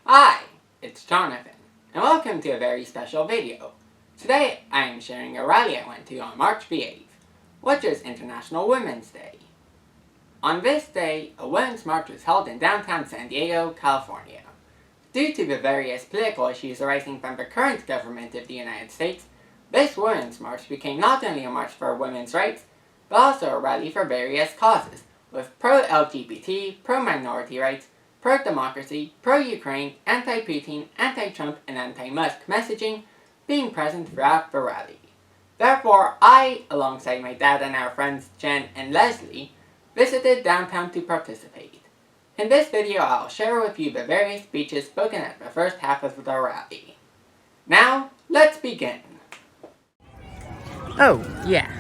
Hi, it's Jonathan, and welcome to a very special video. Today I am sharing a rally I went to on March the 8th, which is International Women's Day. On this day, a women's march was held in downtown San Diego, California. Due to the various political issues arising from the current government of the United States, this women's march became not only a march for women's rights, but also a rally for various causes, with pro-LGBT, pro-minority rights, pro-democracy, pro-Ukraine, anti-Putin, anti-Trump, and anti-Musk messaging being present throughout the rally. Therefore, I, alongside my dad and our friends Jen and Leslie, visited downtown to participate. In this video, I'll share with you the various speeches spoken at the first half of the rally. Now, let's begin. Oh, yeah.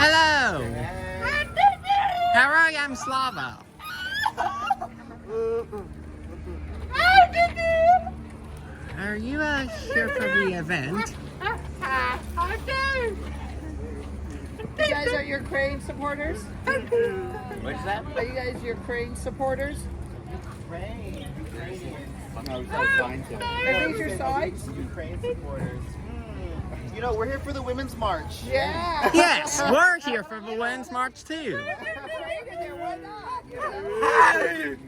Hello! How are you? I'm Slava. Are you here for the event? You guys are Ukraine supporters? What's that? Are you guys Ukraine supporters? Ukraine. Are these your signs? Ukraine supporters. You know, we're here for the Women's March. Yeah. Yes, we're here for the Women's March too.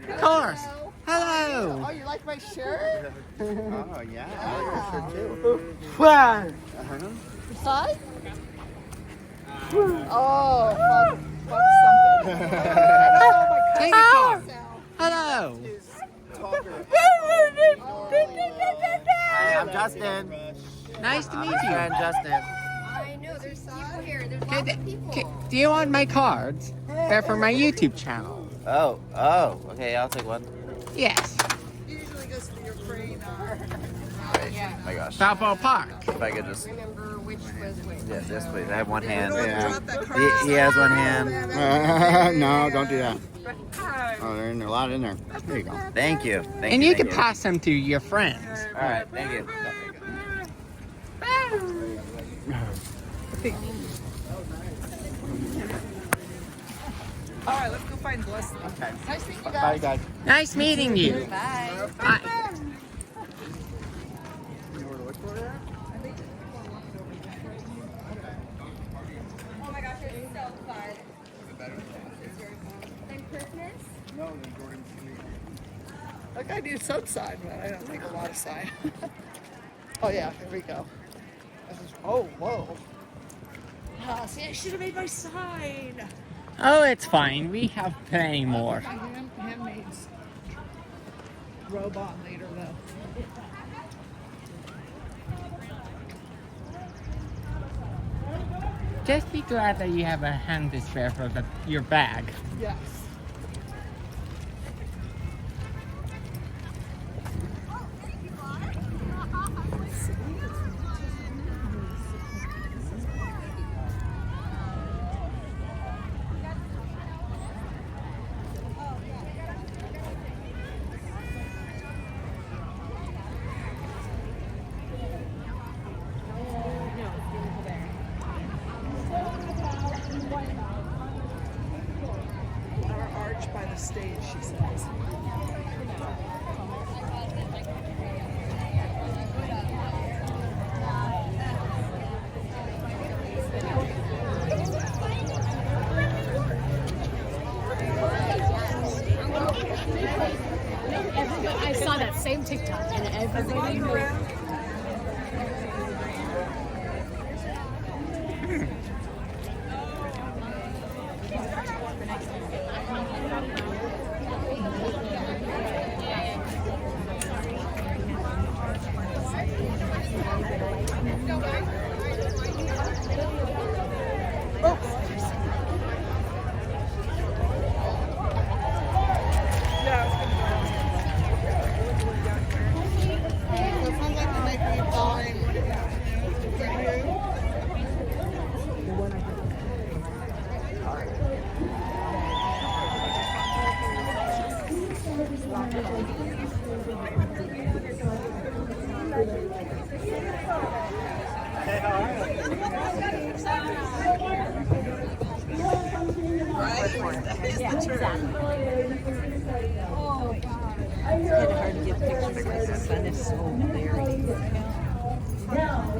Of course. Hello. Oh, you like my shirt? Oh, yeah. I like your shirt too. Wow. Size? Oh, fuck something. Take a car. Hello. Hi, I'm Justin. Nice to meet you. And Justin. I know, there's people here. There's lots of people. Do you want my cards? They're for my YouTube channel. Oh. Okay, I'll take one. Yes. Usually goes to the Ukraine. Yeah. Oh my gosh. Balboa Park. If I could just. Remember which was which. Yes, yes, please. I have one hand. Drop that card. He has one hand. No, don't do that. Oh, there's a lot in there. There you go. Thank you. Thank And you. you thank can pass them to your friends. All right, thank you. All right, let's go find Leslie. Okay. Nice meeting you Bye, guys. guys. Nice meeting you. Bye. Bye. Oh my gosh, you're so fun. Then Christmas? Like I do some sign, but I don't make a lot of sign. Oh yeah, here we go. Oh, whoa. Ah, see, I should have made my sign. Oh, it's fine. We have plenty more. Handmaids. Robot later though. Just be glad that you have a hand to spare for your bag. Yes. Our arch by the stage, she says. I saw that same TikTok and everybody knew. Yeah, Now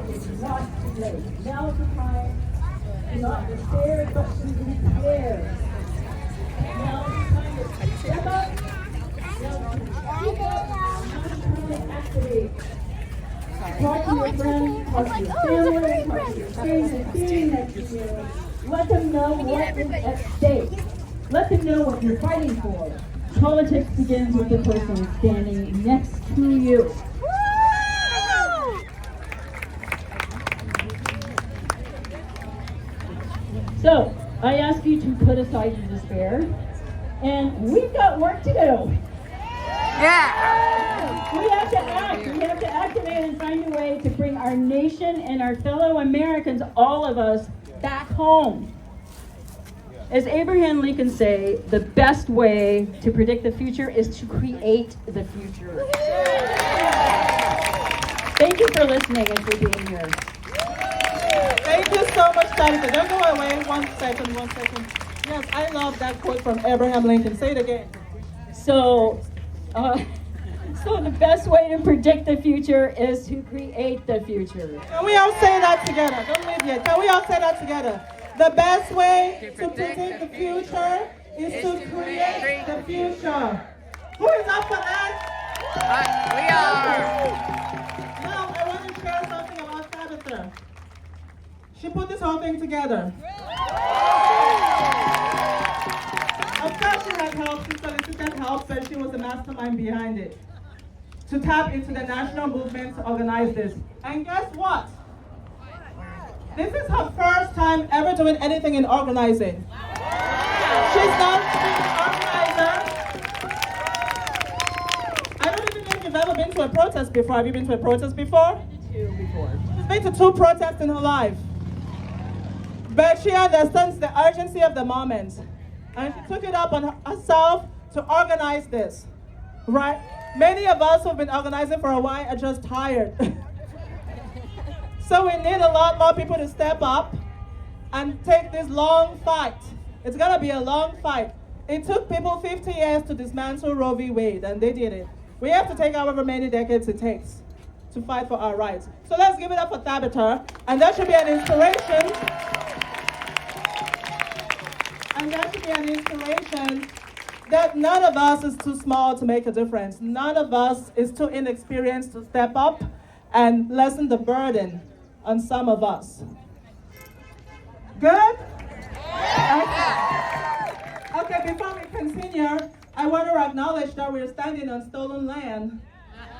it's not too late. Now is the time not to stare, but to inspire. Now is the time to step up. Now to speak up. Now is the time to activate. Talk to your friends, talk to your family, talk to your friends and sitting next to you. Let them know what is at stake. Let them know what you're fighting for. Politics begins with the person standing next to you. So, I ask you to put aside your despair, and we've got work to do. Yeah! We have to act. We have to activate and find a way to bring our nation and our fellow Americans, all of us, back home. As Abraham Lincoln say, the best way to predict the future is to create the future. Thank you for listening and for being here. Thank you so much, Tabitha. Don't go away. 1 second, 1 second. Yes, I love that quote from Abraham Lincoln. Say it again. So the best way to predict the future is to create the future. Can we all say that together? Don't leave yet. Can we all say that together? The best way to predict the future is to create the future. Who is up for that? We are! Now, I want to share something about Tabitha. She put this whole thing together. Of course, she had help. She solicited help, but she was the mastermind behind it. To tap into the national movement to organize this. And guess what? This is her first time ever doing anything in organizing. She's not an organizer. I don't even know if you've ever been to a protest before. Have you been to a protest before? She's been to 2 protests in her life. But she understands the urgency of the moment. And she took it up on herself to organize this. Right? Many of us who've been organizing for a while are just tired. So we need a lot more people to step up and take this long fight. It's gonna be a long fight. It took people 50 years to dismantle Roe v. Wade, and they did it. We have to take however many decades it takes to fight for our rights. So let's give it up for Tabitha, and that should be an inspiration. And that should be an inspiration that none of us is too small to make a difference. None of us is too inexperienced to step up and lessen the burden on some of us. Good? Okay, before we continue, I want to acknowledge that we're standing on stolen land,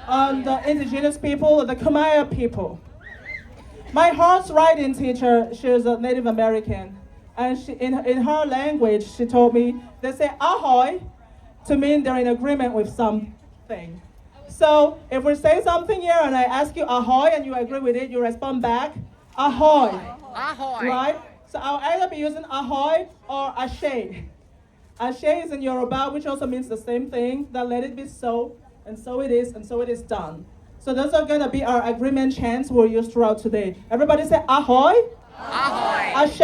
on the indigenous people, the Kumaya people. My horse riding teacher, she's a Native American, and she, in her language, she told me, they say ahoy to mean they're in agreement with something. So if we say something here and I ask you ahoy and you agree with it, you respond back, ahoy. Ahoy! Right? So I'll either be using ahoy or ashe. Ashe is in Yoruba, which also means the same thing, that let it be so, and so it is, and so it is done. So those are gonna be our agreement chants we'll use throughout today. Everybody say ahoy. Ahoy! Ashe.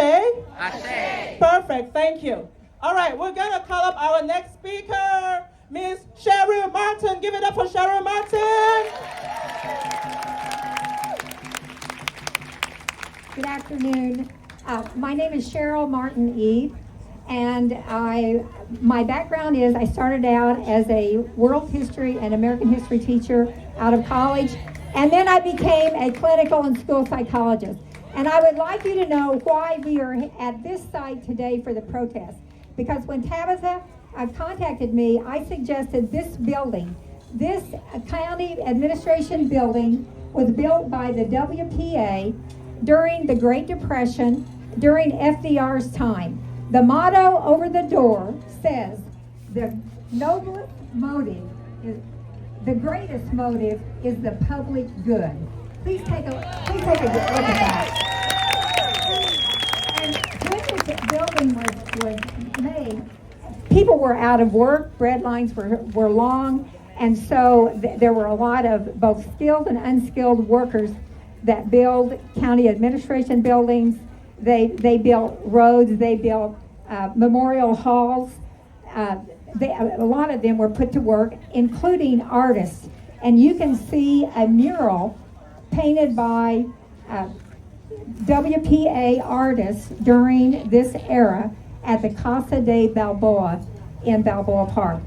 Ashe! Perfect, thank you. All right, we're gonna call up our next speaker, Miss Cheryl Martin. Give it up for Cheryl Martin. Good afternoon. My name is Cheryl Martin Eve, and my background is I started out as a world history and American history teacher out of college, and then I became a clinical and school psychologist. And I would like you to know why we are at this site today for the protest. Because when Tabitha contacted me, I suggested this building. This county administration building was built by the WPA during the Great Depression, during FDR's time. The motto over the door says, the noblest motive is, the greatest motive is the public good. Please take a look at that. And when this building was made, people were out of work, bread lines were long, And so there were a lot of both skilled and unskilled workers that build county administration buildings. They built roads, they built memorial halls. A lot of them were put to work, including artists. And you can see a mural painted by WPA artists during this era at the Casa de Balboa in Balboa Park.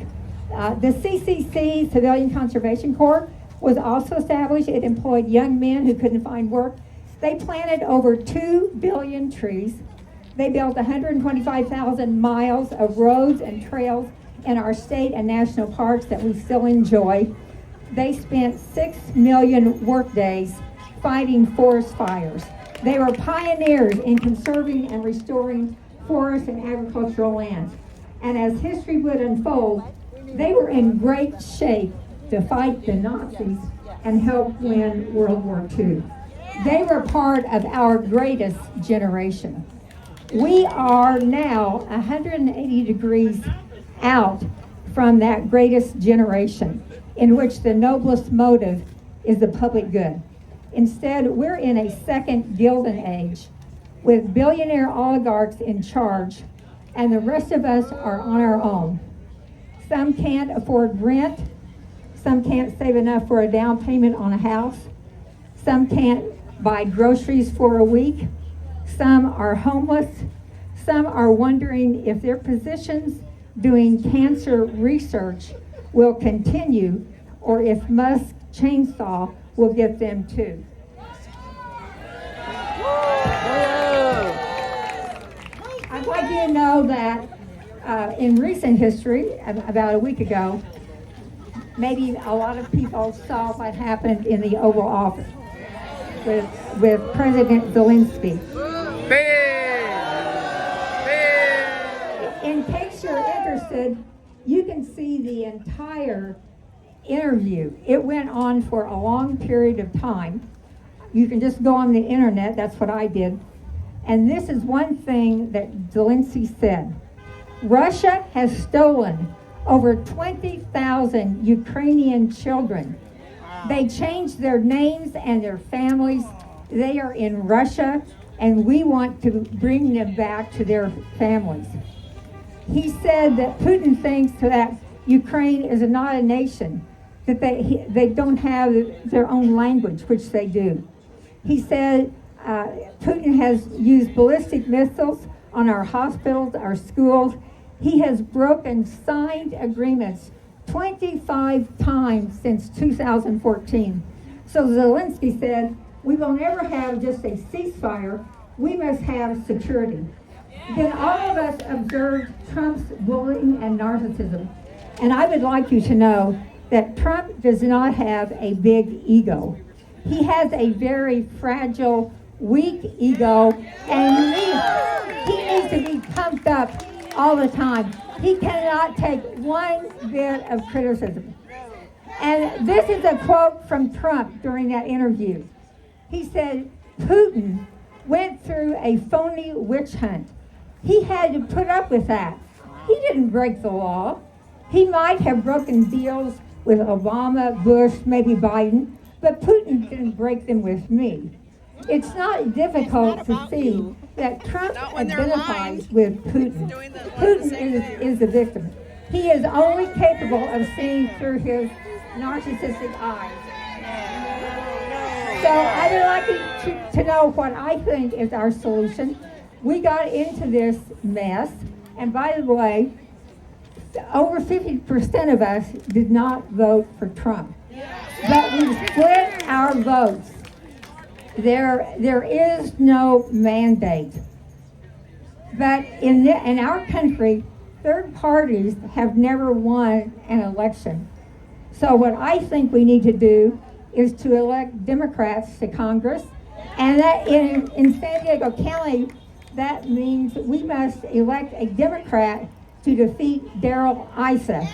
The CCC, Civilian Conservation Corps, was also established. It employed young men who couldn't find work. They planted over 2 billion trees. They built 125,000 miles of roads and trails in our state and national parks that we still enjoy. They spent 6 million work days fighting forest fires. They were pioneers in conserving and restoring forests and agricultural lands. And as history would unfold, they were in great shape to fight the Nazis and help win World War II. They were part of our greatest generation. We are now 180 degrees out from that greatest generation, in which the noblest motive is the public good. Instead, we're in a second Gilded Age with billionaire oligarchs in charge, and the rest of us are on our own. Some can't afford rent. Some can't save enough for a down payment on a house. Some can't buy groceries for a week. Some are homeless. Some are wondering if their positions doing cancer research will continue, or if Musk's chainsaw will get them too. I'd like you to know that in recent history, about a week ago, maybe a lot of people saw what happened in the Oval Office with President Zelensky. In case you're interested, you can see the entire interview. It went on for a long period of time. You can just go on the internet, that's what I did. And this is one thing that Zelensky said. Russia has stolen over 20,000 Ukrainian children. They changed their names and their families. They are in Russia, and we want to bring them back to their families. He said that Putin thinks that Ukraine is not a nation, that they don't have their own language, which they do. He said Putin has used ballistic missiles on our hospitals, our schools. He has broken signed agreements 25 times since 2014. So Zelensky said, we will never have just a ceasefire, we must have security. Then all of us observed Trump's bullying and narcissism. And I would like you to know that Trump does not have a big ego. He has a very fragile, weak ego, and he needs to be pumped up all the time. He cannot take one bit of criticism. And this is a quote from Trump during that interview. He said, Putin went through a phony witch hunt. He had to put up with that. He didn't break the law. He might have broken deals with Obama, Bush, maybe Biden, but Putin didn't break them with me. It's not difficult to see that Trump identifies with Putin. Putin is the victim. He is only capable of seeing through his narcissistic eyes. So I would like you to know what I think is our solution. We got into this mess, and by the way, over 50% of us did not vote for Trump. But we split our votes. There is no mandate. But in our country, third parties have never won an election. So what I think we need to do is to elect Democrats to Congress. And that in San Diego County, that means we must elect a Democrat to defeat Darrell Issa.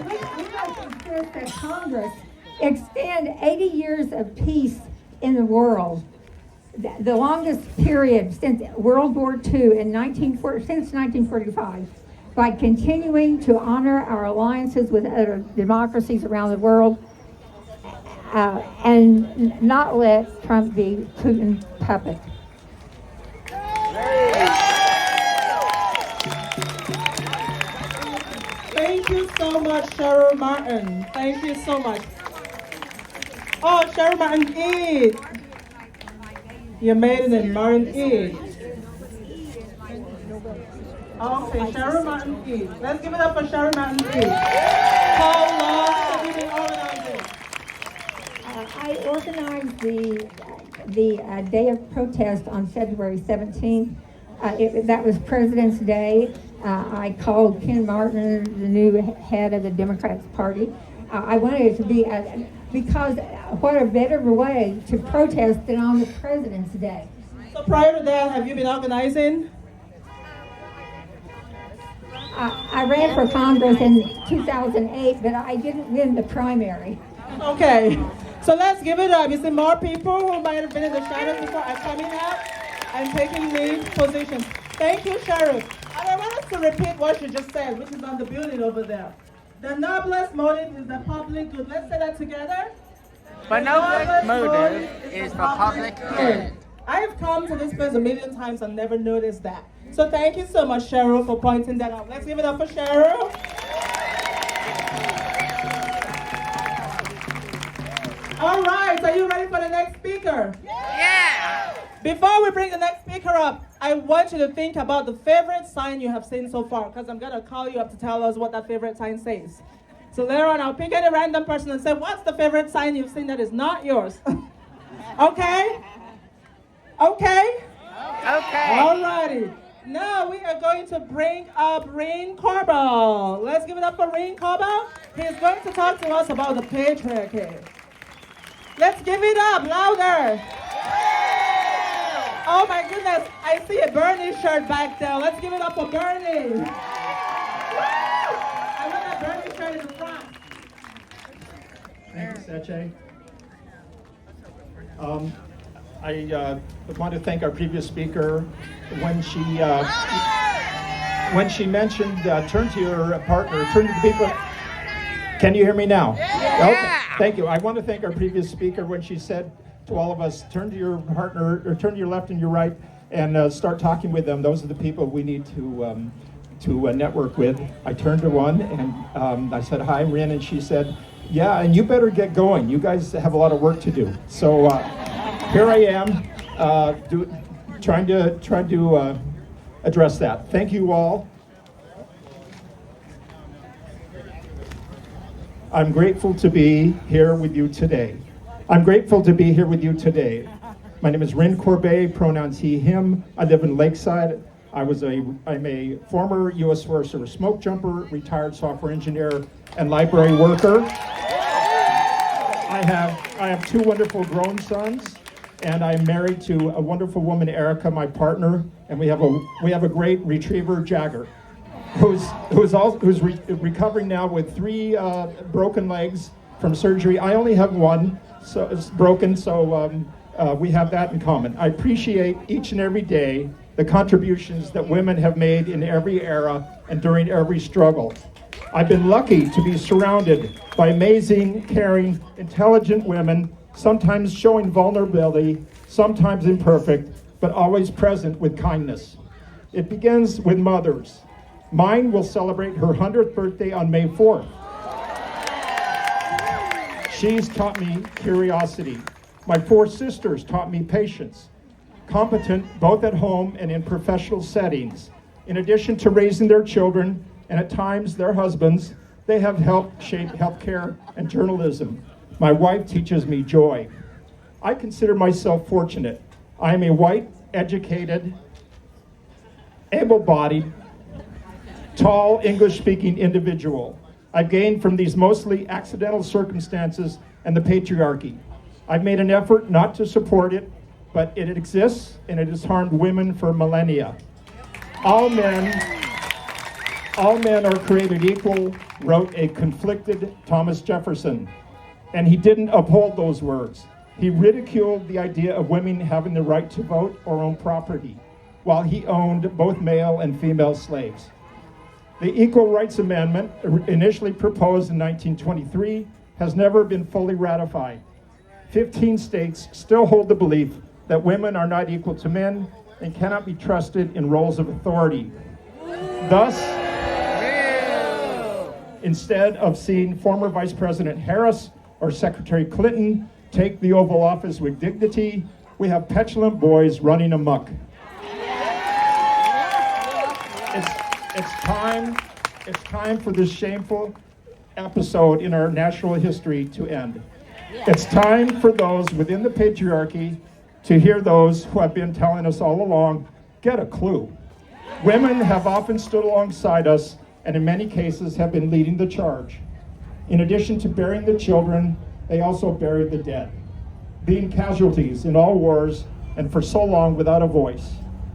We must insist that Congress extend 80 years of peace in the world. the longest period since World War II since 1945, by continuing to honor our alliances with other democracies around the world, and not let Trump be Putin's puppet. Thank you so much, Cheryl Martin. Thank you so much. Oh, Cheryl Martin Eid. You made it in Martin Eid. Okay, Cheryl Martin Eid. Let's give it up for Cheryl Martin Eid. How long have you been organizing? I organized the day of protest on February 17th. That was President's Day. I called Ken Martin, the new head of the Democrats Party. I wanted it to be, because what a better way to protest than on the President's Day. So prior to that, have you been organizing? I ran for Congress in 2008, but I didn't win the primary. Okay, so let's give it up. You see more people who might have been in the shadows before are coming up and taking lead positions. Thank you, Sheriff. And I want us to repeat what you just said, which is on the building over there. The noblest motive is the public good. Let's say that together. The noblest motive is the public good. I have come to this place a million times and never noticed that. So thank you so much, Cheryl, for pointing that out. Let's give it up for Cheryl. All right, are you ready for the next speaker? Yeah! Before we bring the next speaker up, I want you to think about the favorite sign you have seen so far, because I'm going to call you up to tell us what that favorite sign says. So later on, I'll pick any random person and say, what's the favorite sign you've seen that is not yours? Okay? Okay? Okay. All righty. Now we are going to bring up Rain Corbell. Let's give it up for Rain Corbell. He's going to talk to us about the patriarchy. Let's give it up, louder. Oh my goodness, I see a Bernie shirt back there. Let's give it up for Bernie. Woo! I want that Bernie shirt in the front. Thank you, Seche. I want to thank our previous speaker when she mentioned turn to your partner, turn to the people. Can you hear me now? Yeah. Okay. Thank you. I want to thank our previous speaker when she said to all of us, turn to your partner, or turn to your left and your right, and start talking with them. Those are the people we need to network with. I turned to one and I said, "Hi, Rin," and she said, "Yeah, and you better get going. You guys have a lot of work to do." So here I am, trying to address that. Thank you all. I'm grateful to be here with you today. I'm grateful to be here with you today. My name is Rin Corbet, pronouns he, him. I live in Lakeside. I'm a former U.S. Forest Service smoke jumper, retired software engineer, and library worker. I have two wonderful grown sons, and I'm married to a wonderful woman, Erica, my partner, and we have a great retriever, Jagger, who's recovering now with 3 broken legs from surgery. I only have one, so it's broken. So we have that in common. I appreciate each and every day the contributions that women have made in every era and during every struggle. I've been lucky to be surrounded by amazing, caring, intelligent women, sometimes showing vulnerability, sometimes imperfect, but always present with kindness. It begins with mothers. Mine will celebrate her 100th birthday on May 4th. She's taught me curiosity. My 4 sisters taught me patience, competent both at home and in professional settings. In addition to raising their children, and at times their husbands, they have helped shape healthcare and journalism. My wife teaches me joy. I consider myself fortunate. I am a white, educated, able-bodied, tall, English-speaking individual. I've gained from these mostly accidental circumstances and the patriarchy. I've made an effort not to support it, but it exists and it has harmed women for millennia. All men are created equal, wrote a conflicted Thomas Jefferson, and he didn't uphold those words. He ridiculed the idea of women having the right to vote or own property, while he owned both male and female slaves. The Equal Rights Amendment, initially proposed in 1923, has never been fully ratified. 15 states still hold the belief that women are not equal to men and cannot be trusted in roles of authority. Thus, instead of seeing former Vice President Harris or Secretary Clinton take the Oval Office with dignity, we have petulant boys running amok. It's time for this shameful episode in our national history to end. It's time for those within the patriarchy to hear those who have been telling us all along, get a clue. Women have often stood alongside us and in many cases have been leading the charge. In addition to burying the children, they also buried the dead, being casualties in all wars, and for so long without a voice,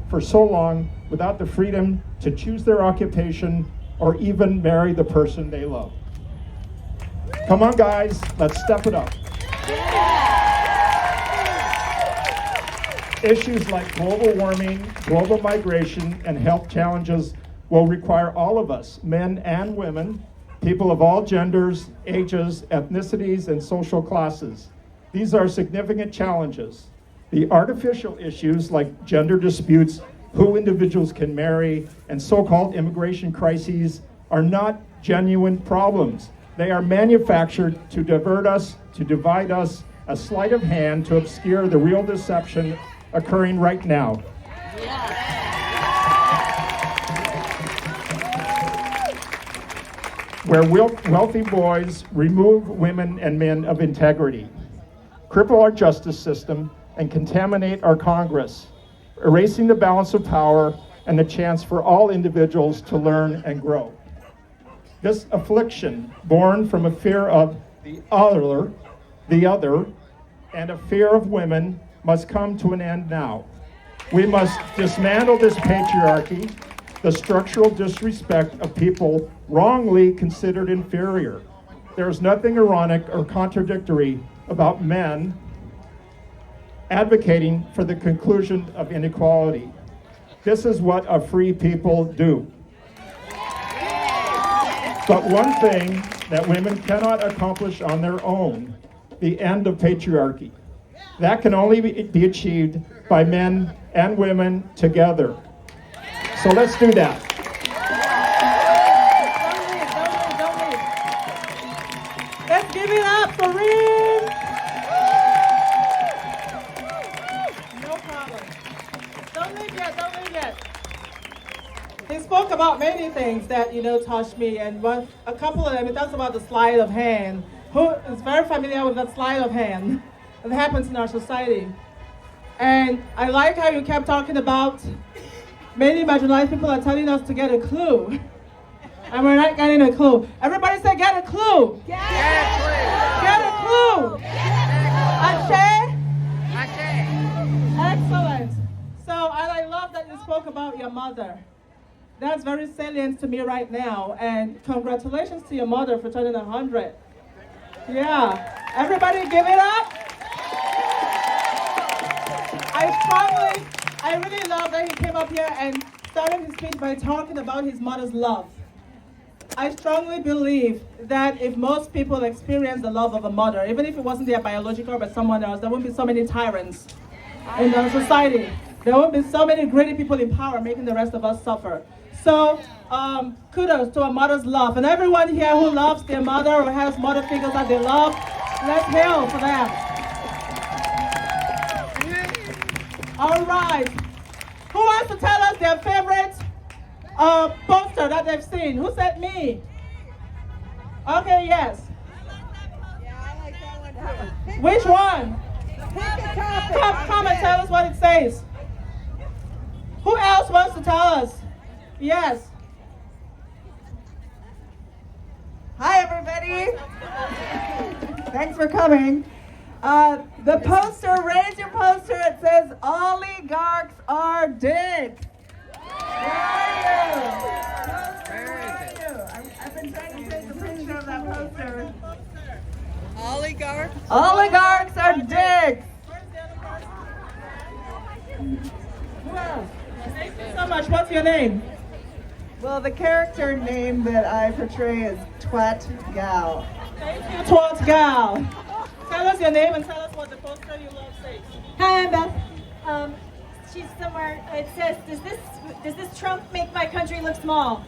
for so long without the freedom to choose their occupation or even marry the person they love. Come on, guys, let's step it up. Issues like global warming, global migration, and health challenges will require all of us, men and women, people of all genders, ages, ethnicities, and social classes. These are significant challenges. The artificial issues like gender disputes, who individuals can marry, and so-called immigration crises are not genuine problems. They are manufactured to divert us, to divide us, a sleight of hand to obscure the real deception occurring right now. Where wealthy boys remove women and men of integrity, cripple our justice system, and contaminate our Congress, erasing the balance of power and the chance for all individuals to learn and grow. This affliction, born from a fear of the other, and a fear of women, must come to an end now. We must dismantle this patriarchy, the structural disrespect of people wrongly considered inferior. There is nothing ironic or contradictory about men advocating for the conclusion of inequality. This is what a free people do. But one thing that women cannot accomplish on their own, the end of patriarchy. That can only be achieved by men and women together. So let's do that. Let's give it up for Rin. No problem. Don't leave yet. He spoke about many things that, touched me, and a couple of them, he talks about the sleight of hand. Who is very familiar with that sleight of hand that happens in our society? And I like how you kept talking about many marginalized people are telling us to get a clue. And we're not getting a clue. Everybody say, get a clue. Get a clue. Get a clue. Ashe? Excellent. So I love that you spoke about your mother. That's very salient to me right now. And congratulations to your mother for turning 100. Yeah. Everybody give it up. I really love that he came up here and started his speech by talking about his mother's love. I strongly believe that if most people experience the love of a mother, even if it wasn't their biological but someone else, there wouldn't be so many tyrants in our society. There won't be so many greedy people in power making the rest of us suffer. So kudos to a mother's love. And everyone here who loves their mother or has mother figures that they love, let's hail for that. All right. Who wants to tell us their favorite poster that they've seen? Who said me? Okay, yes. Yeah, I like that one too. Which one? Come and tell us what it says. Who else wants to tell us? Yes. Hi, everybody. Thanks for coming. The poster, raise your poster. It says, oligarchs are dead. Where are you? I've been trying to take a picture of that poster. Oligarchs? Oligarchs are dead. much. What's your name? Well, the character name that I portray is Twat Gal. Thank you, Twat Gal. Tell us your name and tell us what the poster you love says. Hi, I'm Beth. She's somewhere. It says, "Does this Trump make my country look small?"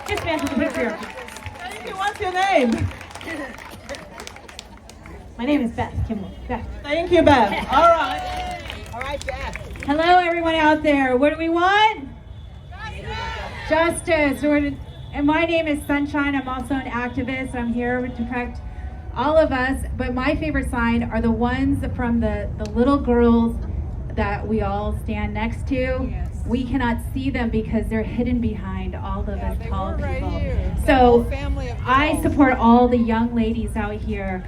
Just man to the picture. Thank you. What's your name? My name is Beth Kimball. Beth. Thank you, Beth. All right. Hello, everyone out there. What do we want? Justice. And my name is Sunshine. I'm also an activist. I'm here to protect all of us. But my favorite sign are the ones from the little girls that we all stand next to. Yes. We cannot see them because they're hidden behind all of us tall people. Right, so I support all the young ladies out here.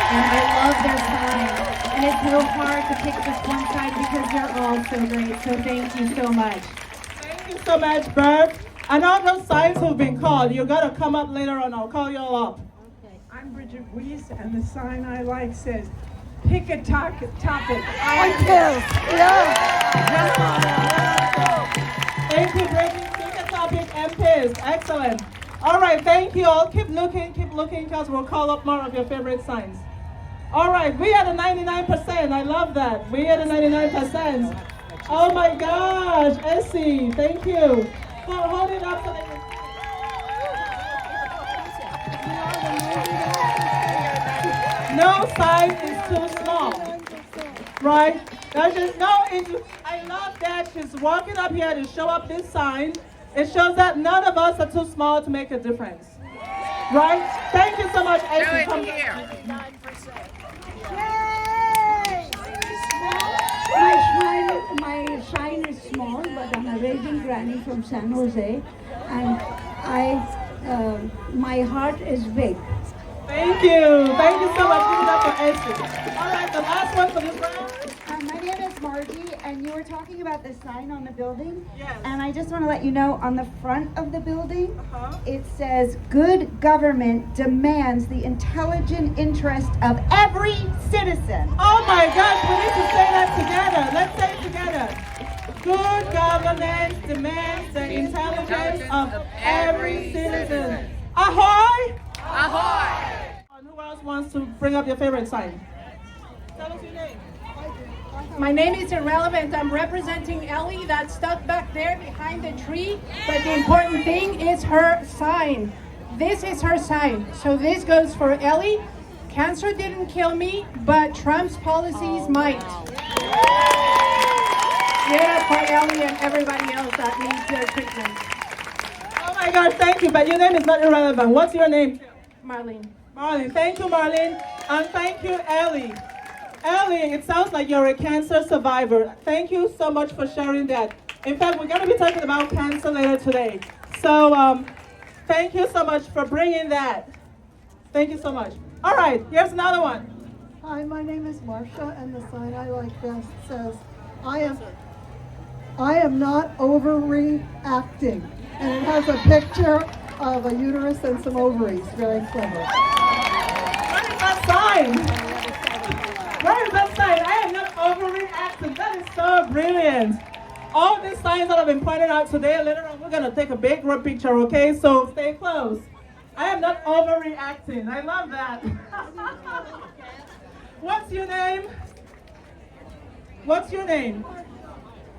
And I love their signs. And it's so hard to pick just one side because they're all so great. So thank you so much. Thank you so much, Bert. And all those signs who've been called, you got to come up later on. I'll call you all up. Okay. I'm Bridget Weiss, and the sign I like says, "Pick a topic." I'm pissed. Yeah. Thank you, Bridget. Pick a topic and pissed. Excellent. All right, thank you all. Keep looking, because we'll call up more of your favorite signs. All right, we are the 99%. I love that. We are the 99%. Oh my gosh, Essie, thank you. Hold it up so they can... No sign is too small, right? There's just no, I love that she's walking up here to show up this sign. It shows that none of us are too small to make a difference, right? Thank you so much, Essie. Come here. My sign is small, but I'm a raging granny from San Jose, and my heart is big. Thank you. Thank you so much. Give it up for Essie. All right, the last one for this round. My name is Margie, and you were talking about the sign on the building. Yes. And I just want to let you know, on the front of the building, it says, "Good government demands the intelligent interest of every citizen." Oh my gosh, we need to say that together. Let's say it together. Good governance demands the intelligence of every citizen. Ahoy! Ahoy! Who else wants to bring up your favorite sign? Tell us your name. My name is Irrelevant. I'm representing Ellie that's stuck back there behind the tree. But the important thing is her sign. This is her sign. So this goes for Ellie. Cancer didn't kill me, but Trump's policies might. Yeah, for Ellie and everybody else that needs their treatment. Oh my gosh, thank you. But your name is not irrelevant. What's your name? Marlene. Marlene. Thank you, Marlene. And thank you, Ellie. Ellie, it sounds like you're a cancer survivor. Thank you so much for sharing that. In fact, we're going to be talking about cancer later today. So thank you so much for bringing that. Thank you so much. All right, here's another one. Hi, my name is Marcia, and the sign I like best says, I am not overreacting. And it has a picture of a uterus and some ovaries. Very clever. What is that sign? What is that sign? I am not overreacting. That is so brilliant. All these signs that have been pointed out today, later on we're going to take a big group picture, okay? So stay close. I am not overreacting. I love that. What's your name? What's your name?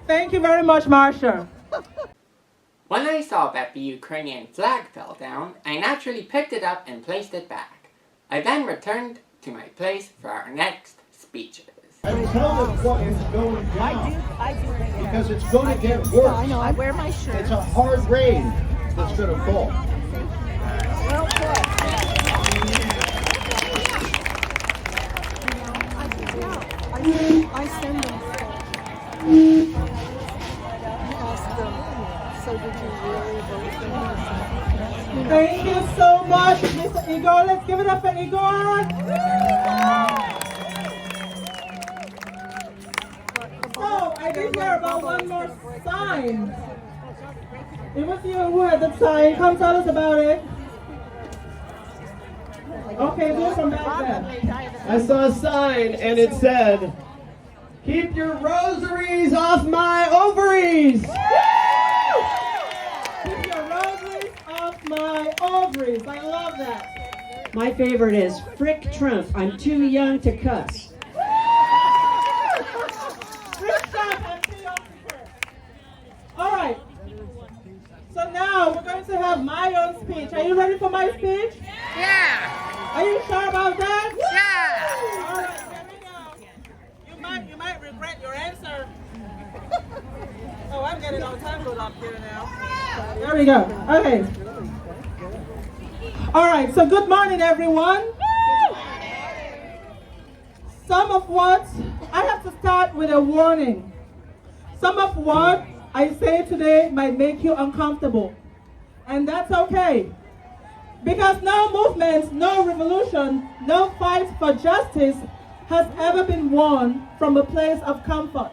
Thank you very much, Marsha. When I saw that the Ukrainian flag fell down, I naturally picked it up and placed it back. I then returned to my place for our next speeches. I tell them what is going down. I do. Because it's going to get worse. I know, I wear my shirt. It's a hard rain that's going to fall. Well put. I send them stuff. Ask them, so did you really vote for me? Thank you so much, Mr. Igor. Let's give it up for Igor. So, I did hear about one more sign. It was you who had the sign. Come tell us about it. Okay, do it from back there. I saw a sign and it said, Keep your rosaries off my ovaries. Keep your rosaries off my ovaries. I love that. My favorite is Frick Trump. I'm too young to cuss. All right. So now we're going to have my own speech. Are you ready for my speech? Yeah. Are you sure about that? Yeah. All right, here we go. You might regret your answer. Oh, I'm getting all tangled up here now. There we go. Okay. All right. So good morning, everyone. Some of what I have to start with a warning. Some of what I say today might make you uncomfortable, and that's okay. Because no movement, no revolution, no fight for justice has ever been won from a place of comfort.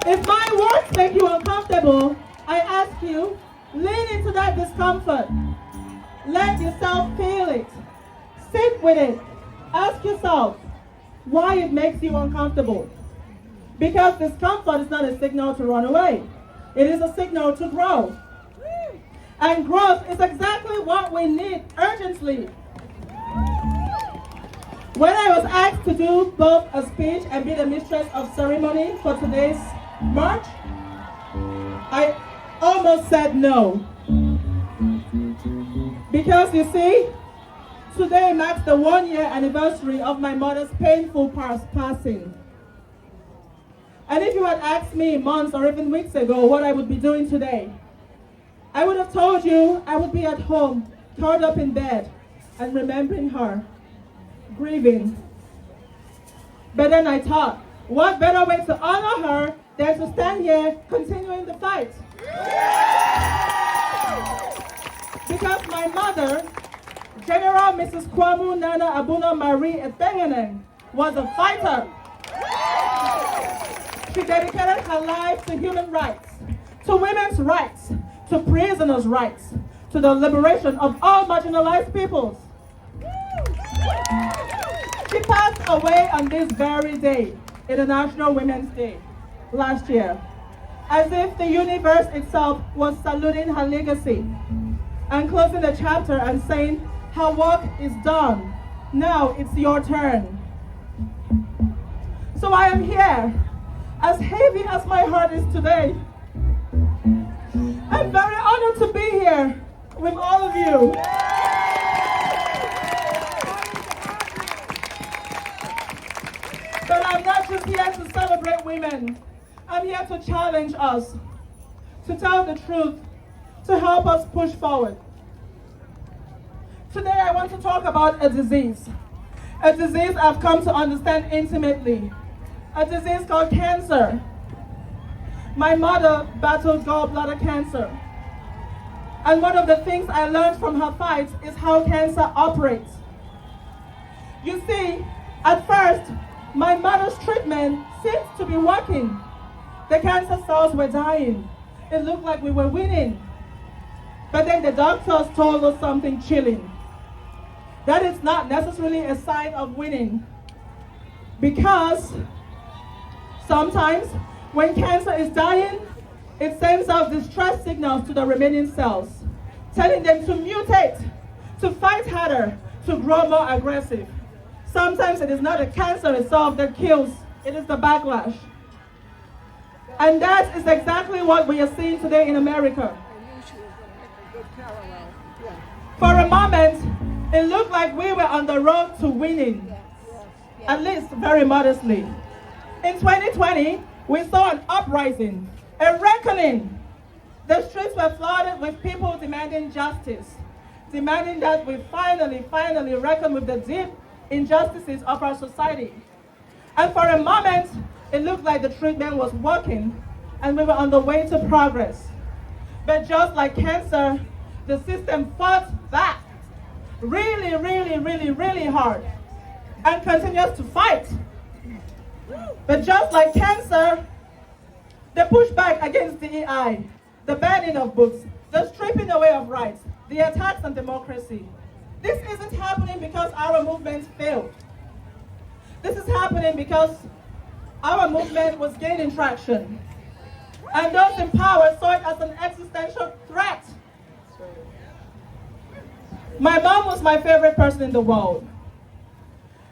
If my words make you uncomfortable, I ask you, lean into that discomfort. Let yourself feel it. Sit with it. Ask yourself why it makes you uncomfortable. Because discomfort is not a signal to run away. It is a signal to grow. And growth is exactly what we need urgently. When I was asked to do both a speech and be the mistress of ceremony for today's march, I almost said no. Because you see, today marks the 1-year anniversary of my mother's painful passing. And if you had asked me months or even weeks ago what I would be doing today, I would have told you I would be at home, curled up in bed, and remembering her, grieving. But then I thought, what better way to honor her than to stand here continuing the fight? Because my mother, General Mrs. Kwamu Nana Abuna Marie Etengeneng, was a fighter. She dedicated her life to human rights, to women's rights, to prisoners' rights, to the liberation of all marginalized peoples. She passed away on this very day, International Women's Day, last year, as if the universe itself was saluting her legacy and closing the chapter and saying, her work is done. Now it's your turn. So I am here. As heavy as my heart is today, I'm very honored to be here with all of you. But I'm not just here to celebrate women. I'm here to challenge us, to tell the truth, to help us push forward. Today I want to talk about a disease I've come to understand intimately. A disease called cancer. My mother battled gallbladder cancer. And one of the things I learned from her fight is how cancer operates. You see, at first, my mother's treatment seemed to be working. The cancer cells were dying. It looked like we were winning. But then the doctors told us something chilling. That is not necessarily a sign of winning. Because sometimes, when cancer is dying, it sends out distress signals to the remaining cells, telling them to mutate, to fight harder, to grow more aggressive. Sometimes it is not the cancer itself that kills, it is the backlash. And that is exactly what we are seeing today in America. For a moment, it looked like we were on the road to winning, at least very modestly. In 2020, we saw an uprising, a reckoning. The streets were flooded with people demanding justice, demanding that we finally reckon with the deep injustices of our society. And for a moment, it looked like the treatment was working and we were on the way to progress. But just like cancer, the system fought back really hard and continues to fight. But just like cancer, the pushback against DEI, the banning of books, the stripping away of rights, the attacks on democracy, this isn't happening because our movement failed. This is happening because our movement was gaining traction. And those in power saw it as an existential threat. My mom was my favorite person in the world.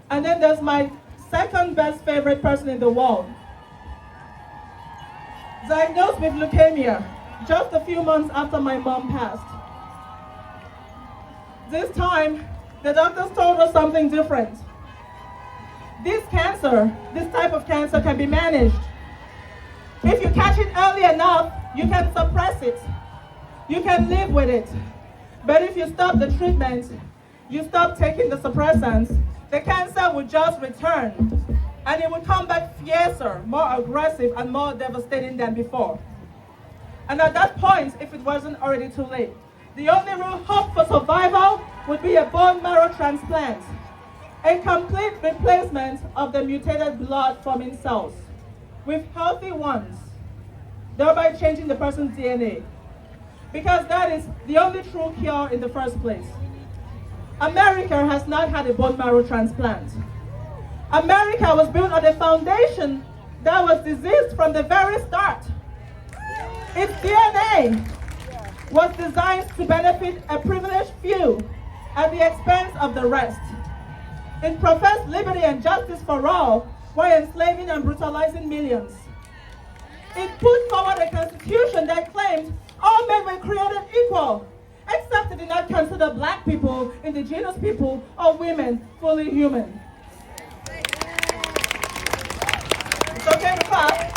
And then there's my second best favorite person in the world. Diagnosed with leukemia just a few months after my mom passed. This time, the doctors told us something different. This type of cancer can be managed. If you catch it early enough, you can suppress it. You can live with it. But if you stop the treatment, you stop taking the suppressants, the cancer will just return. And it will come back fiercer, more aggressive, and more devastating than before. And at that point, if it wasn't already too late, the only real hope for survival would be a bone marrow transplant, a complete replacement of the mutated blood-forming cells with healthy ones, thereby changing the person's DNA. Because that is the only true cure in the first place. America has not had a bone marrow transplant. America was built on a foundation that was diseased from the very start. Its DNA was designed to benefit a privileged few at the expense of the rest. It professed liberty and justice for all while enslaving and brutalizing millions. It put forward a constitution that claimed all men were created equal, except it did not consider black people, indigenous people, or women fully human. It's okay to clap.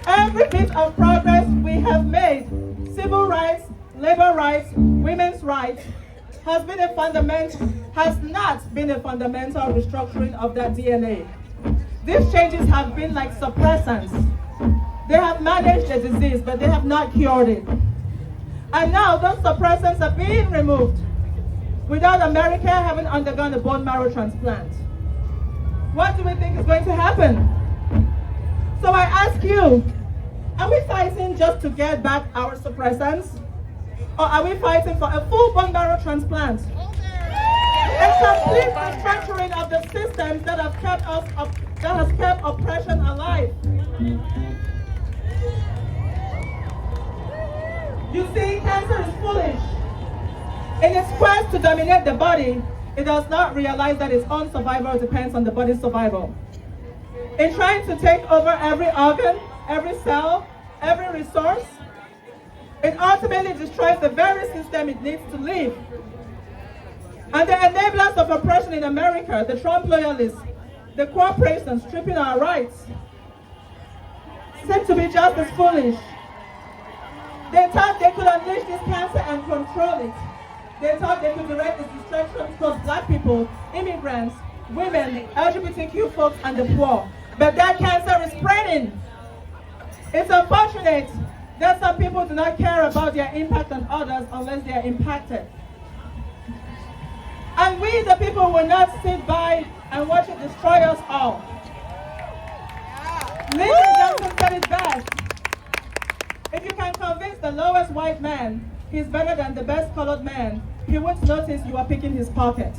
Every bit of progress we have made, civil rights, labor rights, women's rights, has not been a fundamental restructuring of that DNA. These changes have been like suppressants. They have managed the disease, but they have not cured it. And now those suppressants are being removed without America having undergone a bone marrow transplant. What do we think is going to happen? So I ask you, are we fighting just to get back our suppressants? Or are we fighting for a full bone marrow transplant? A complete restructuring of the systems that have kept us that has kept oppression alive. You see, cancer is foolish. In its quest to dominate the body, it does not realize that its own survival depends on the body's survival. In trying to take over every organ, every cell, every resource, it ultimately destroys the very system it needs to live. And the enablers of oppression in America, the Trump loyalists, the corporations stripping our rights, seem to be just as foolish. They thought they could unleash this cancer and control it. They thought they could direct its destruction towards black people, immigrants, women, LGBTQ folks, and the poor. But that cancer is spreading. It's unfortunate that some people do not care about their impact on others unless they are impacted. And we, the people, will not sit by and watch it destroy us all. Lyndon Johnson said it best. If you can convince the lowest white man he's better than the best colored man, he won't notice you are picking his pocket.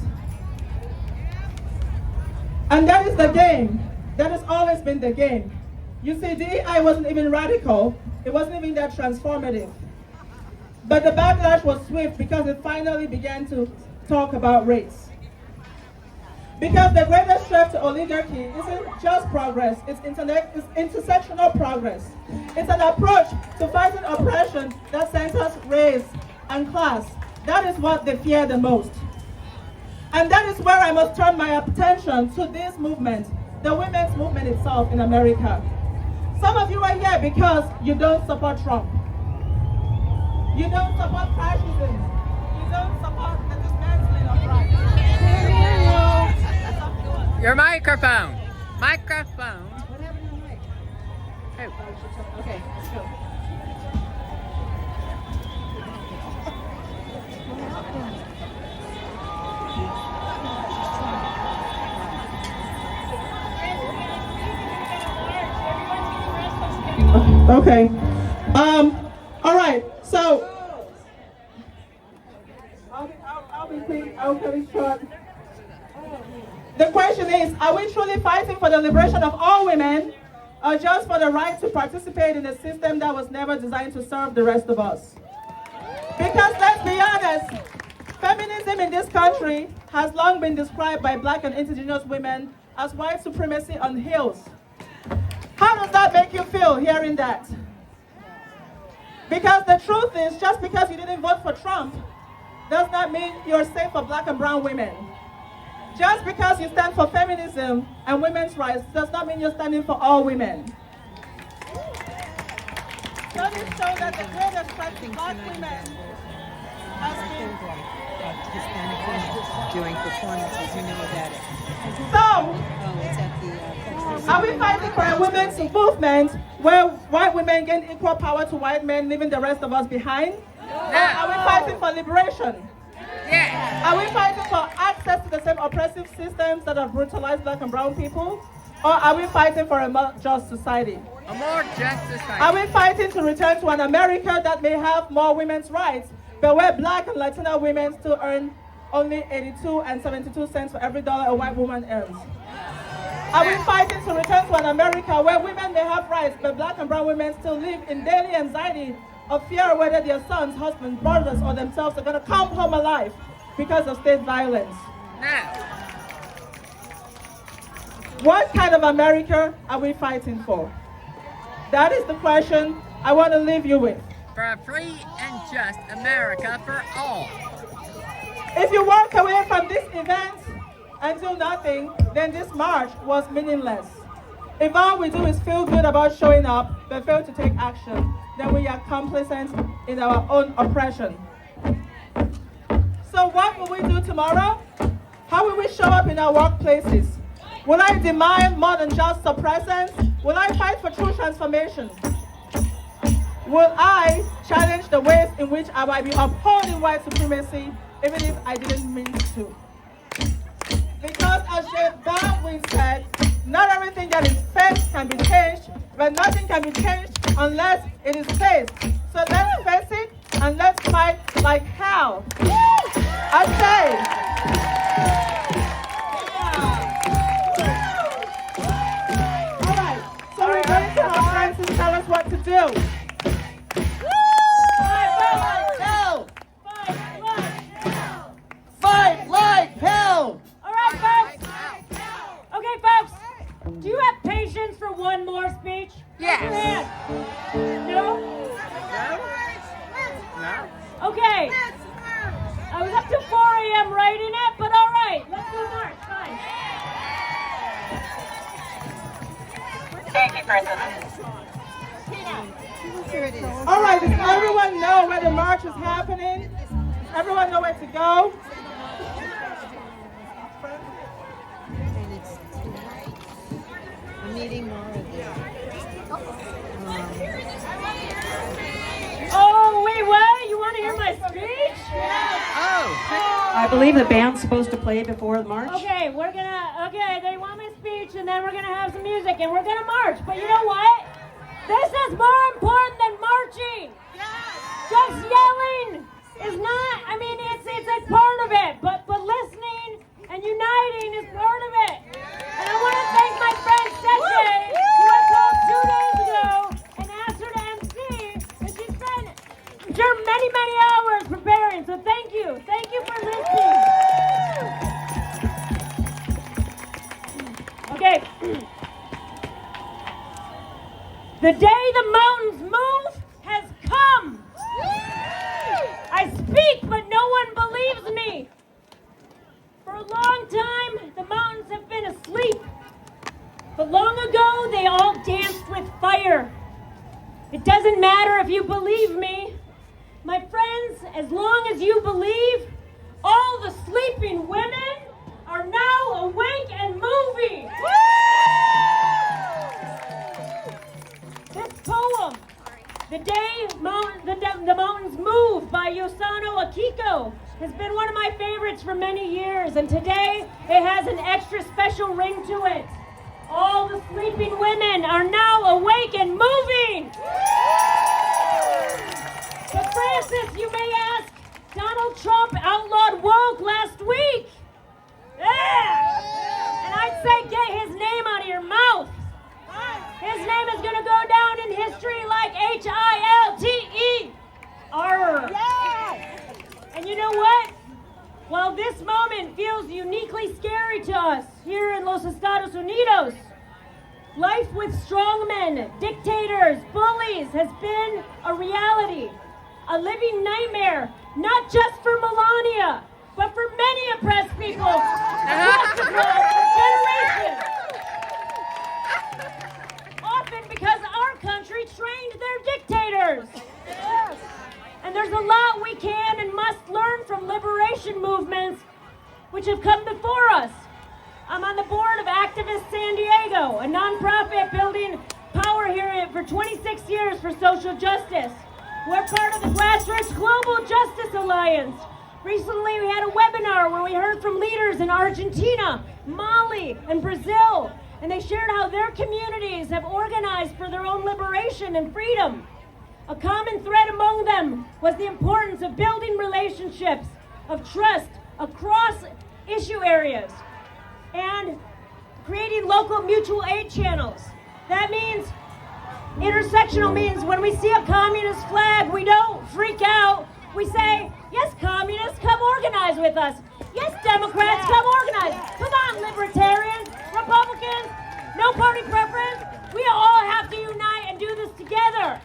And that is the game. That has always been the game. You see, DEI wasn't even radical. It wasn't even that transformative. But the backlash was swift because it finally began to talk about race. Because the greatest threat to oligarchy isn't just progress, it's intersectional progress. It's an approach to fighting oppression that centers race and class. That is what they fear the most. And that is where I must turn my attention to this movement, the women's movement itself in America. Some of you are here because you don't support Trump. You don't support fascism. You don't support the dismantling of rights. Your microphone. Microphone. What happened to the mic? Oh. Okay, let's go. Okay. All right. So I'll be quick. The question is, are we truly fighting for the liberation of all women, or just for the right to participate in a system that was never designed to serve the rest of us? Because let's be honest, feminism in this country has long been described by Black and indigenous women as white supremacy on heels. How does that make you feel hearing that? Because the truth is, just because you didn't vote for Trump does not mean you're safe for Black and brown women. Just because you stand for feminism and women's rights does not mean you're standing for all women. Studies show that the greatest threat to Black women has been Hispanic women doing performances. You know about it. So, It's at the are we fighting for a women's movement where white women gain equal power to white men, leaving the rest of us behind? No. Or are we fighting for liberation? Yes. Are we fighting for access to the same oppressive systems that have brutalized Black and brown people? Or are we fighting for a more just society? A more just society. Are we fighting to return to an America that may have more women's rights, but where Black and Latina women still earn only 82 and 72 cents for every dollar a white woman earns? Are we fighting to return to an America where women may have rights, but Black and brown women still live in daily anxiety of fear whether their sons, husbands, brothers, or themselves are going to come home alive because of state violence? No. What kind of America are we fighting for? That is the question I want to leave you with. For a free and just America for all. If you walk away from this event and do nothing, then this march was meaningless. If all we do is feel good about showing up, but fail to take action, then we are complacent in our own oppression. So what will we do tomorrow? How will we show up in our workplaces? Will I demand more than just suppressants? Will I fight for true transformation? Will I challenge the ways in which I might be upholding white supremacy, even if I didn't mean to? Because as Jane Baldwin said, not everything that is faced can be changed, but nothing can be changed unless it is faced. So let's face it and let's fight like hell. I say. All right, so we're going to have Francis tell us what to do. Fight like hell! All right, folks. Okay, folks. Do you have patience for one more speech? Yes. No? No. Okay. I was up till 4 a.m. writing it, but all right. Let's do march. Fine. Thank you, President. All right, does everyone know where the march is happening? Everyone know where to go? I'm needing more of this. Oh, wait, what? You want to hear my speech? I believe the band's supposed to play before the march. Okay, they want my speech, and then we're gonna have some music, and we're gonna march. But you know what? This is more important than marching. Just yelling is not, I mean, it's a part of it, but listening and uniting is part of it. And I want to thank my friend Seche, who I called 2 days ago and asked her to MC, and she spent many, many hours preparing, so thank you. Thank you for listening. Okay. The day the mountains move has come. I speak, but no one believes me. For a long time, the mountains have been asleep. But long ago, they all danced with fire. It doesn't matter if you believe me. My friends, as long as you believe, all the sleeping women are now awake and moving. This poem, The Day the Mountains Move by Yosano Akiko, has been one of my favorites for many years, and today it has an extra special ring to it. All the sleeping women are now awake and moving. But Francis, you may ask, Donald Trump outlawed woke last week. Yeah. history like HILTER. And you know what? While this moment feels uniquely scary to us here in Los Estados Unidos, life with strongmen, dictators, bullies has been a reality, a living nightmare, not just for Melania, but for many oppressed people across the globe for generations. Often because our country trained their dictators. And there's a lot we can and must learn from liberation movements which have come before us. I'm on the board of Activist San Diego, a nonprofit building power here for 26 years for social justice. We're part of the Grassroots Global Justice Alliance. Recently we had a webinar where we heard from leaders in Argentina, Mali, and Brazil, and they shared how their communities have organized for their own liberation and freedom. A common thread among them was the importance of building relationships of trust across issue areas and creating local mutual aid channels. That means, intersectional means when we see a communist flag, we don't freak out. We say, yes, communists, come organize with us. Yes, Democrats, come organize. Come on, libertarians, Republicans, no party preference. We all have to unite and do this together.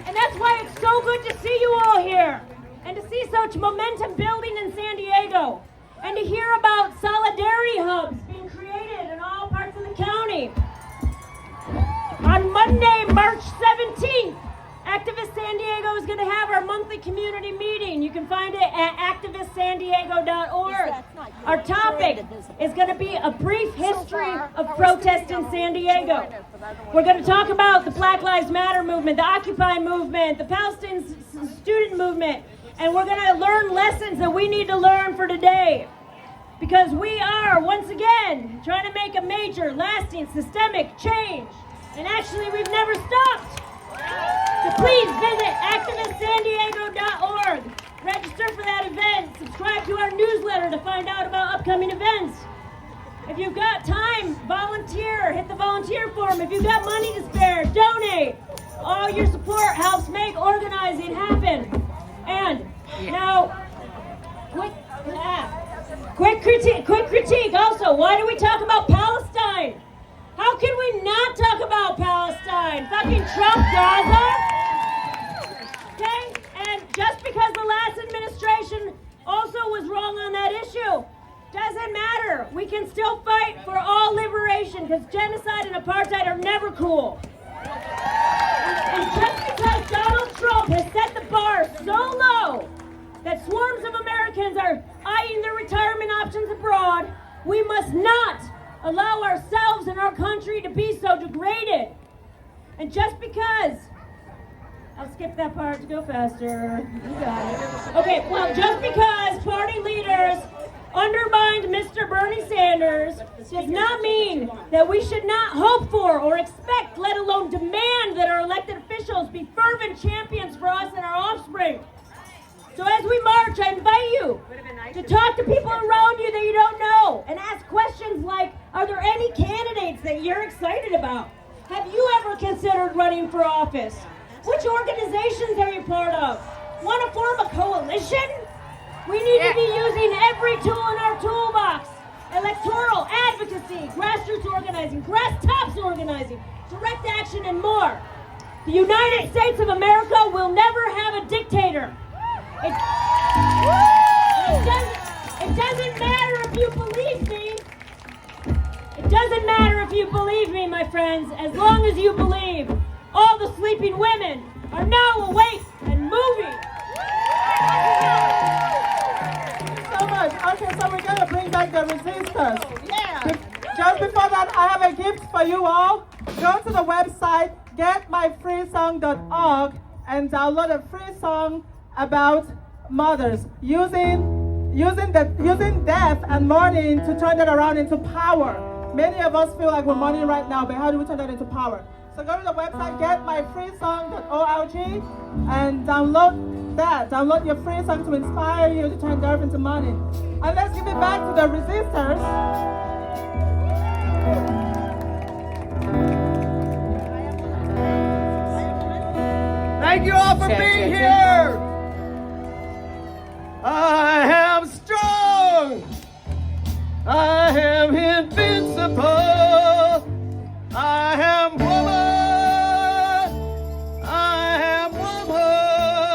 And that's why it's so good to see you all here and to see such momentum building in San Diego and to hear about solidarity hubs being created in all parts of the county. On Monday, March 17th, Activist San Diego is going to have our monthly community meeting. You can find it at activistsandiego.org. Our topic is going to be a brief history of protest in San Diego. We're going to talk about the Black Lives Matter movement, the Occupy movement, the Palestine student movement, and we're going to learn lessons that we need to learn for today. Because we are, once again, trying to make a major, lasting, systemic change. And actually, we've never stopped. So please visit activistsandiego.org. Register for that event. Subscribe to our newsletter to find out about upcoming events. If you've got time, volunteer. Hit the volunteer form. If you've got money to spare, donate. All your support helps make organizing happen. And now, quick critique also. Why do we talk about Palestine? How can we not talk about Palestine? Fucking Trump, Gaza? Okay? And just because the last administration also was wrong on that issue, doesn't matter. We can still fight for all liberation because genocide and apartheid are never cool. And just because Donald Trump has set the bar so low that swarms of Americans are eyeing their retirement options abroad, we must not allow ourselves and our country to be so degraded. And just because, I'll skip that part to go faster. You got it. Okay, well, just because party leaders undermined Mr. Bernie Sanders does not mean that we should not hope for or expect, let alone demand, that our elected officials be fervent champions for us and our offspring. So as we march, I invite you to talk to people around you that you don't know and ask questions like, are there any candidates that you're excited about? Have you ever considered running for office? Which organizations are you part of? Want to form a coalition? We need to be using every tool in our toolbox. Electoral, advocacy, grassroots organizing, grass tops organizing, direct action, and more. The United States of America will never have a dictator. It doesn't matter if you believe me. It doesn't matter if you believe me, my friends, as long as you believe. All the sleeping women are now awake and moving. Thank you so much. Okay, so we're going to bring back the resistors. Just before that, I have a gift for you all. Go to the website, getmyfreesong.org, and download a free song about mothers, using death and mourning to turn that around into power. Many of us feel like we're mourning right now, but how do we turn that into power? So go to the website, getmyfreesong.org, and download that. Download your free song to inspire you to turn death into mourning. And let's give it back to the resistors. Thank you all for being here. I am strong. I am invincible. I am woman. I am woman.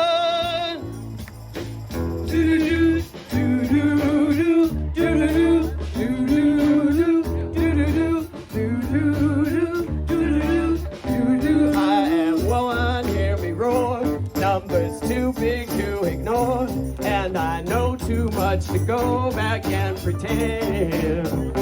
Do-do-do, do-do-do, do-do-do, do-do-do, do-do-do, do-do-do, do-do-do, do-do-do. I am woman, hear me roar. Numbers too big to ignore. And I know too much to go back and pretend.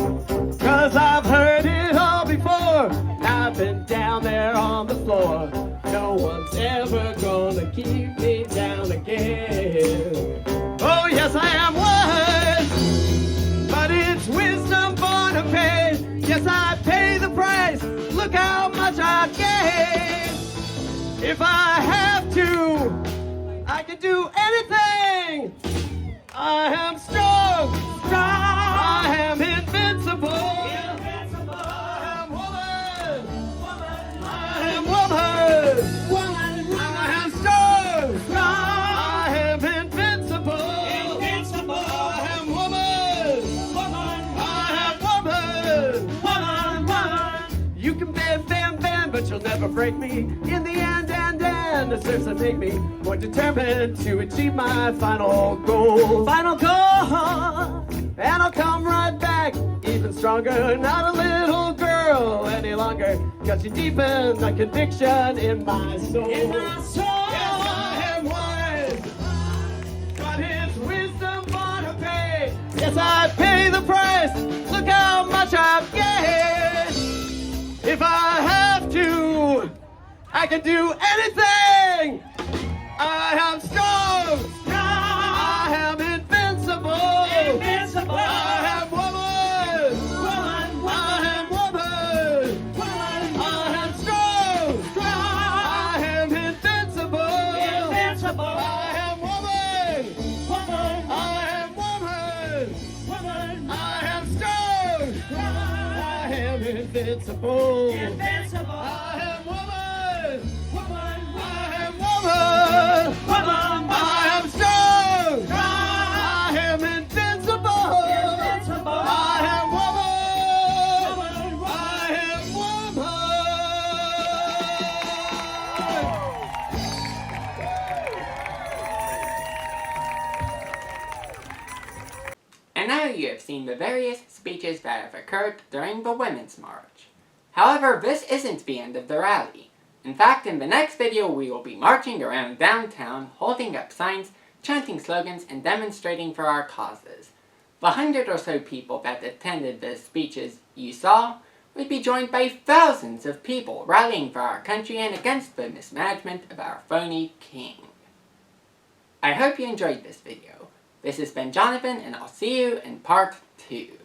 'Cause I've heard it all before. I've been down there on the floor. No one's ever gonna keep me down again. Oh yes, I am wise, but it's wisdom born of pain. Yes, I pay the price. Look how much I've gained. If I have to, I can do anything. I am strong. I am invincible. I am woman. I am woman. I am strong. I am invincible. I am woman. I am woman. You can bend, but you'll never break me. In the end, it serves to make me more determined to achieve my final goal. Final goal! And I'll come right back, even stronger. Not a little girl any longer. 'Cause you deepen the conviction in my soul. In my soul! Yes, I am wise, but it's wisdom born of pain. Yes, I pay the price. Look how much I've gained. If I have to, I can do anything. I am strong. I am invincible. I am woman. I am woman. I am strong. I am invincible. I am woman. I am woman. I am strong. I am invincible. I am woman. I am woman. I am strong. I am invincible. I am woman. I am woman. And now you have seen the various speeches that have occurred during the Women's March. However, this isn't the end of the rally. In fact, in the next video we will be marching around downtown, holding up signs, chanting slogans, and demonstrating for our causes. The 100 or so people that attended the speeches you saw would be joined by thousands of people rallying for our country and against the mismanagement of our phony king. I hope you enjoyed this video. This has been Jonathan, and I'll see you in part 2.